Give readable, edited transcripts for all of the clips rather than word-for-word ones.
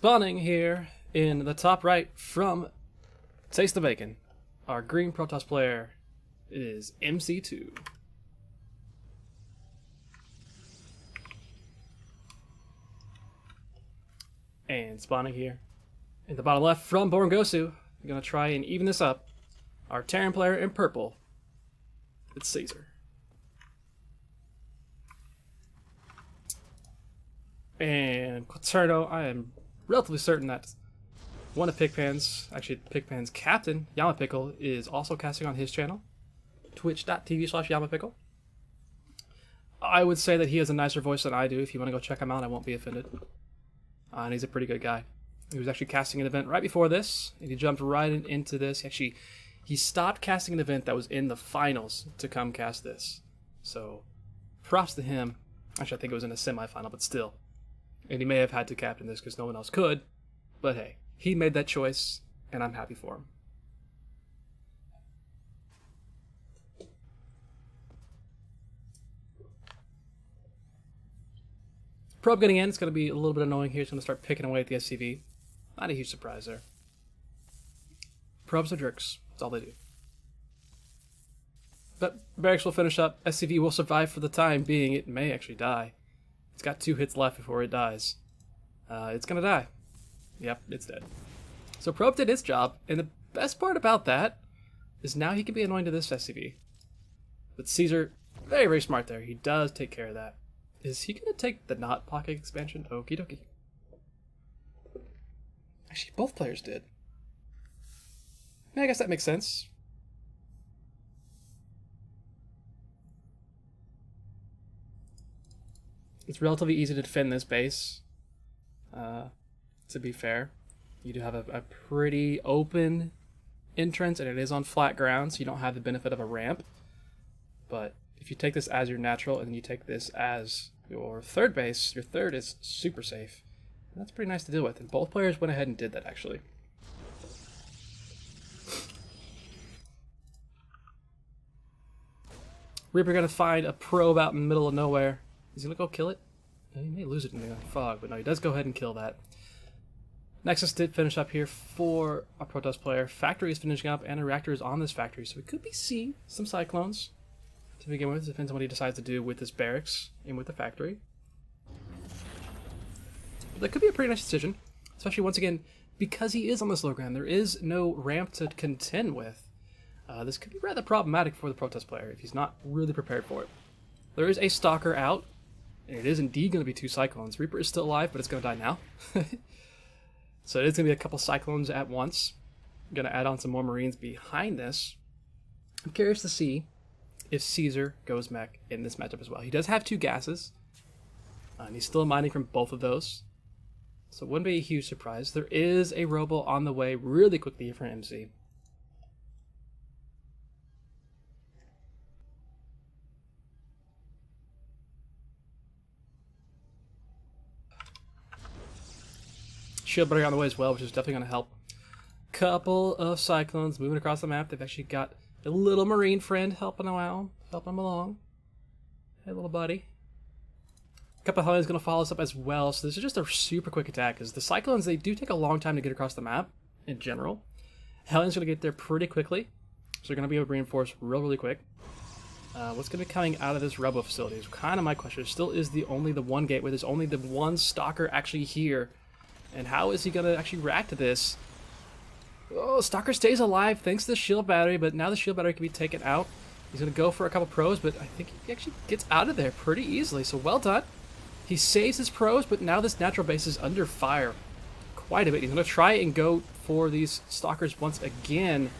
Spawning here in the top right from Taste the Bacon, our green Protoss player is MC2. And spawning here in the bottom left from Born Gosu, I'm going to try and even this up. Our Terran player in purple, it's Caesar. And Quaterno, I am relatively certain that one of Pigpan's, actually Pigpan's captain, Yamapickle, is also casting on his channel, twitch.tv/Yamapickle. I would say that he has a nicer voice than I do. If you want to go check him out, I won't be offended. And he's a pretty good guy. He was actually casting an event right before this, and he jumped right into this. He stopped casting an event that was in the finals to come cast this. So, props to him. Actually, I think it was in a semifinal, but still. And he may have had to captain this because no one else could. But hey, he made that choice, and I'm happy for him. Probe getting in, it's going to be a little bit annoying here. It's going to start picking away at the SCV. Not a huge surprise there. Probes are jerks. That's all they do. But Barracks will finish up. SCV will survive for the time being. It may actually die. It's got 2 hits left before it dies. It's going to die. Yep, it's dead. So Probe did his job, and the best part about that is now he can be annoying to this SCV. But Caesar, very, very smart there. He does take care of that. Is he going to take the not pocket expansion? Okie dokie. Actually, both players did. I guess that makes sense. It's relatively easy to defend this base. To be fair, you do have a pretty open entrance, and it is on flat ground, so you don't have the benefit of a ramp. But if you take this as your natural, and then you take this as your third base, your third is super safe. And that's pretty nice to deal with, and both players went ahead and did that, actually. Reaper gonna find a probe out in the middle of nowhere. Is he gonna go kill it? He may lose it in the fog, but no, he does go ahead and kill that. Nexus did finish up here for a Protoss player. Factory is finishing up, and a reactor is on this factory, so we could be seeing some Cyclones to begin with. It depends on what he decides to do with this barracks and with the factory. But that could be a pretty nice decision, especially once again, because he is on this low ground. There is no ramp to contend with. This could be rather problematic for the Protoss player if he's not really prepared for it. There is a Stalker out, and it is indeed going to be 2 Cyclones. Reaper is still alive, but it's going to die now. So it is going to be a couple Cyclones at once. I'm going to add on some more Marines behind this. I'm curious to see if Caesar goes mech in this matchup as well. He does have 2 gases, and he's still mining from both of those. So it wouldn't be a huge surprise. There is a Robo on the way really quickly for MC. Shield Breaker on the way as well, which is definitely going to help. Couple of Cyclones moving across the map. They've actually got a little Marine friend helping them out, helping them along. Hey, little buddy. A couple of Hellions going to follow us up as well, so this is just a super quick attack, because the Cyclones, they do take a long time to get across the map, in general. Hellions going to get there pretty quickly, so they're going to be able to reinforce really quick. What's going to be coming out of this Robo facility is kind of my question. There still is only the one gateway. There's only the one Stalker actually here. And how is he going to actually react to this? Oh, Stalker stays alive thanks to the shield battery, but now the shield battery can be taken out. He's going to go for a couple pros, but I think he actually gets out of there pretty easily, so well done. He saves his pros, but now this natural base is under fire quite a bit. He's going to try and go for these Stalkers once again.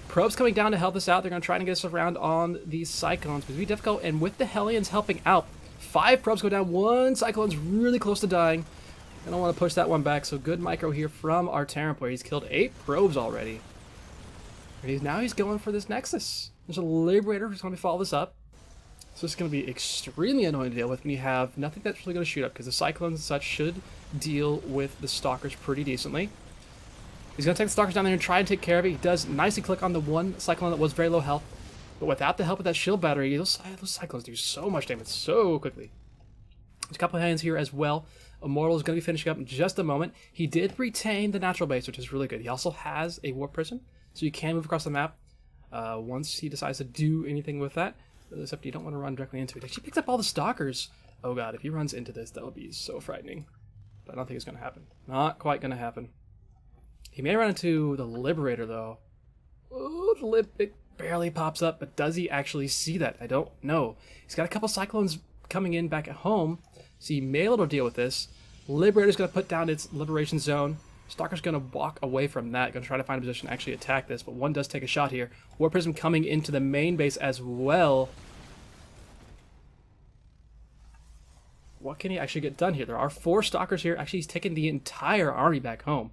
Probes coming down to help us out. They're going to try and get us around on these Cyclones, but it's be difficult, and with the Hellions helping out, 5 probes go down, 1 Cyclone's really close to dying. I don't want to push that one back, so good micro here from our Terran player. He's killed 8 probes already. And now he's going for this Nexus. There's a Liberator who's going to follow this up. So it's going to be extremely annoying to deal with when you have nothing that's really going to shoot up, because the Cyclones and such should deal with the Stalkers pretty decently. He's going to take the Stalkers down there and try and take care of it. He does nicely click on the one Cyclone that was very low health, but without the help of that shield battery, those Cyclones do so much damage so quickly. There's a couple of hands here as well. Immortal is going to be finishing up in just a moment. He did retain the natural base, which is really good. He also has a warp prism, so you can move across the map once he decides to do anything with that. Except you don't want to run directly into it. He picks up all the stalkers. Oh god, if he runs into this, that would be so frightening. But I don't think it's going to happen. Not quite going to happen. He may run into the Liberator, though. Oh, the it barely pops up, but does he actually see that? I don't know. He's got a couple Cyclones coming in back at home, so he may be able to deal with this. Liberator's going to put down its Liberation Zone. Stalker's going to walk away from that, going to try to find a position to actually attack this, but one does take a shot here. Warp Prism coming into the main base as well. What can he actually get done here? There are 4 Stalkers here. Actually, he's taking the entire army back home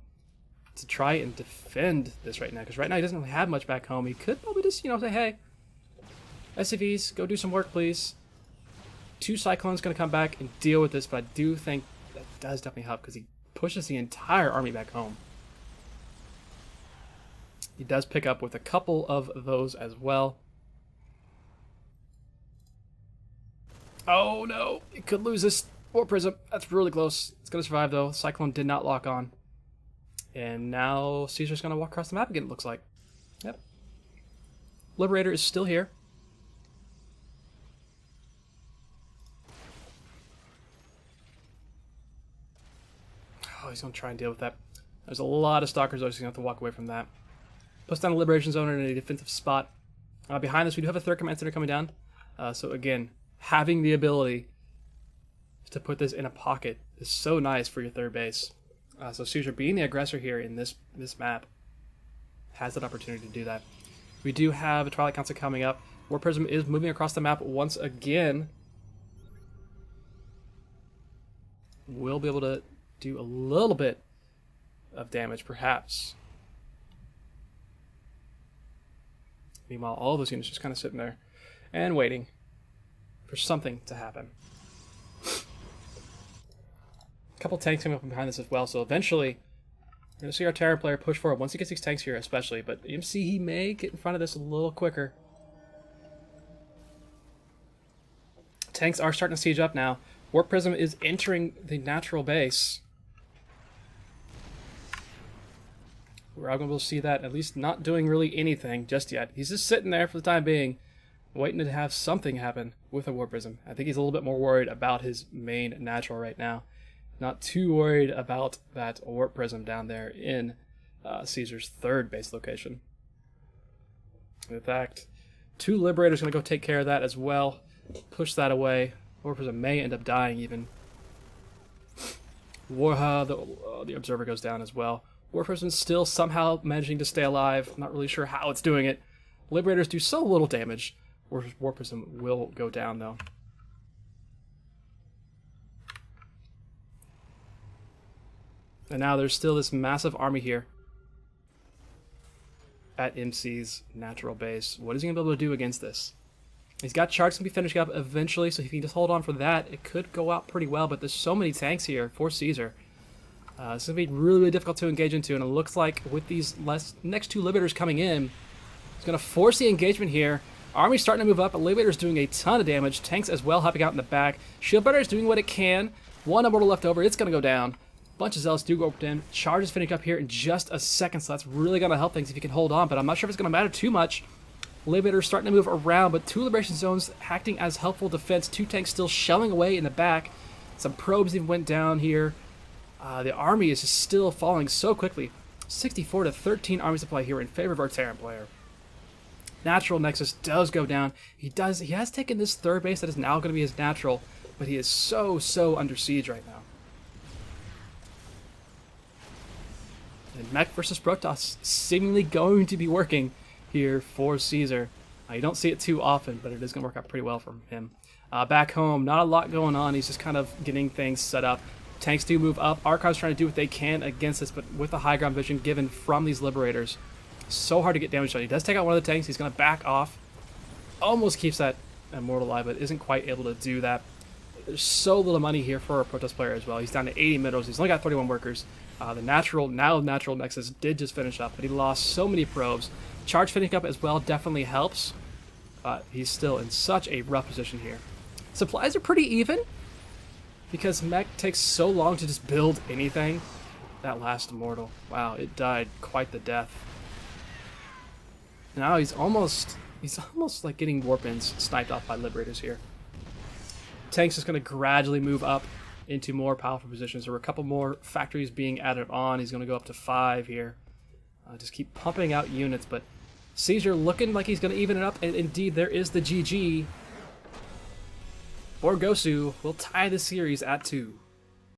to try and defend this right now, because right now he doesn't really have much back home. He could probably just, say, hey, SCVs, go do some work, please. 2 Cyclones going to come back and deal with this, but I do think that does definitely help, because he pushes the entire army back home. He does pick up with a couple of those as well. Oh no, he could lose this Warp Prism. That's really close. It's going to survive though. Cyclone did not lock on. And now Caesar's going to walk across the map again, it looks like. Yep. Liberator is still here. Oh, he's going to try and deal with that. There's a lot of Stalkers, though, so he's going to have to walk away from that. Puts down a Liberation Zone in a defensive spot. Behind this, we do have a 3rd Command Center coming down. So again, having the ability to put this in a pocket is so nice for your 3rd base. So Caesar, being the aggressor here in this map, has that opportunity to do that. We do have a Twilight Council coming up. Warp Prism is moving across the map once again. We'll be able to do a little bit of damage, perhaps. Meanwhile, all those units just kind of sitting there and waiting for something to happen. A couple tanks coming up behind this as well, so eventually we're going to see our Terran player push forward once he gets these tanks here especially, but MC, he may get in front of this a little quicker. Tanks are starting to siege up now. Warp Prism is entering the natural base. We're all going to be able to see that, at least not doing really anything just yet. He's just sitting there for the time being, waiting to have something happen with a Warp Prism. I think he's a little bit more worried about his main natural right now. Not too worried about that Warp Prism down there in Caesar's 3rd base location. In fact, 2 Liberators going to go take care of that as well. Push that away. Warp Prism may end up dying even. The Observer goes down as well. Warp Prism still somehow managing to stay alive. Not really sure how it's doing it. Liberators do so little damage. Warp Prism will go down though. And now there's still this massive army here at MC's natural base. What is he going to be able to do against this? He's got charts going to be finishing up eventually, so if he can just hold on for that, it could go out pretty well, but there's so many tanks here for Caesar. It's going to be really, really difficult to engage into, and it looks like with these next 2 Liberators coming in, it's going to force the engagement here. Army's starting to move up, but Liberator's doing a ton of damage. Tanks as well helping out in the back. Shield Bearer is doing what it can. 1 Immortal left over, it's going to go down. Bunch of Zealots do go up in. Charge is finishing up here in just a second, so that's really going to help things if you can hold on, but I'm not sure if it's going to matter too much. Liberator's starting to move around, but 2 Liberation Zones acting as helpful defense. 2 tanks still shelling away in the back. Some probes even went down here. The army is just still falling so quickly. 64 to 13 army supply here in favor of our Terran player. Natural Nexus does go down. He has taken this 3rd base that is now going to be his natural, but he is so under siege right now. And Mech versus Protoss seemingly going to be working here for Caesar. You don't see it too often, but it is going to work out pretty well for him. Back home, not a lot going on. He's just kind of getting things set up. Tanks do move up. Archon's trying to do what they can against this, but with the high ground vision given from these Liberators, so hard to get damage done. He does take out one of the tanks. He's going to back off. Almost keeps that Immortal alive, but isn't quite able to do that. There's so little money here for a Protoss player as well. He's down to 80 minerals. He's only got 31 workers. The natural Nexus did just finish up, but he lost so many probes. Charge finishing up as well definitely helps. He's still in such a rough position here. Supplies are pretty even. because mech takes so long to just build anything. That last immortal, wow, it died quite the death. Now he's almost like getting warpins sniped off by liberators here. Tank's just going to gradually move up into more powerful positions. There were a couple more factories being added on. He's going to go up to 5 here. Just keep pumping out units, but Caesar looking like he's going to even it up, and indeed there is the GG. Or Gosu will tie the series at 2.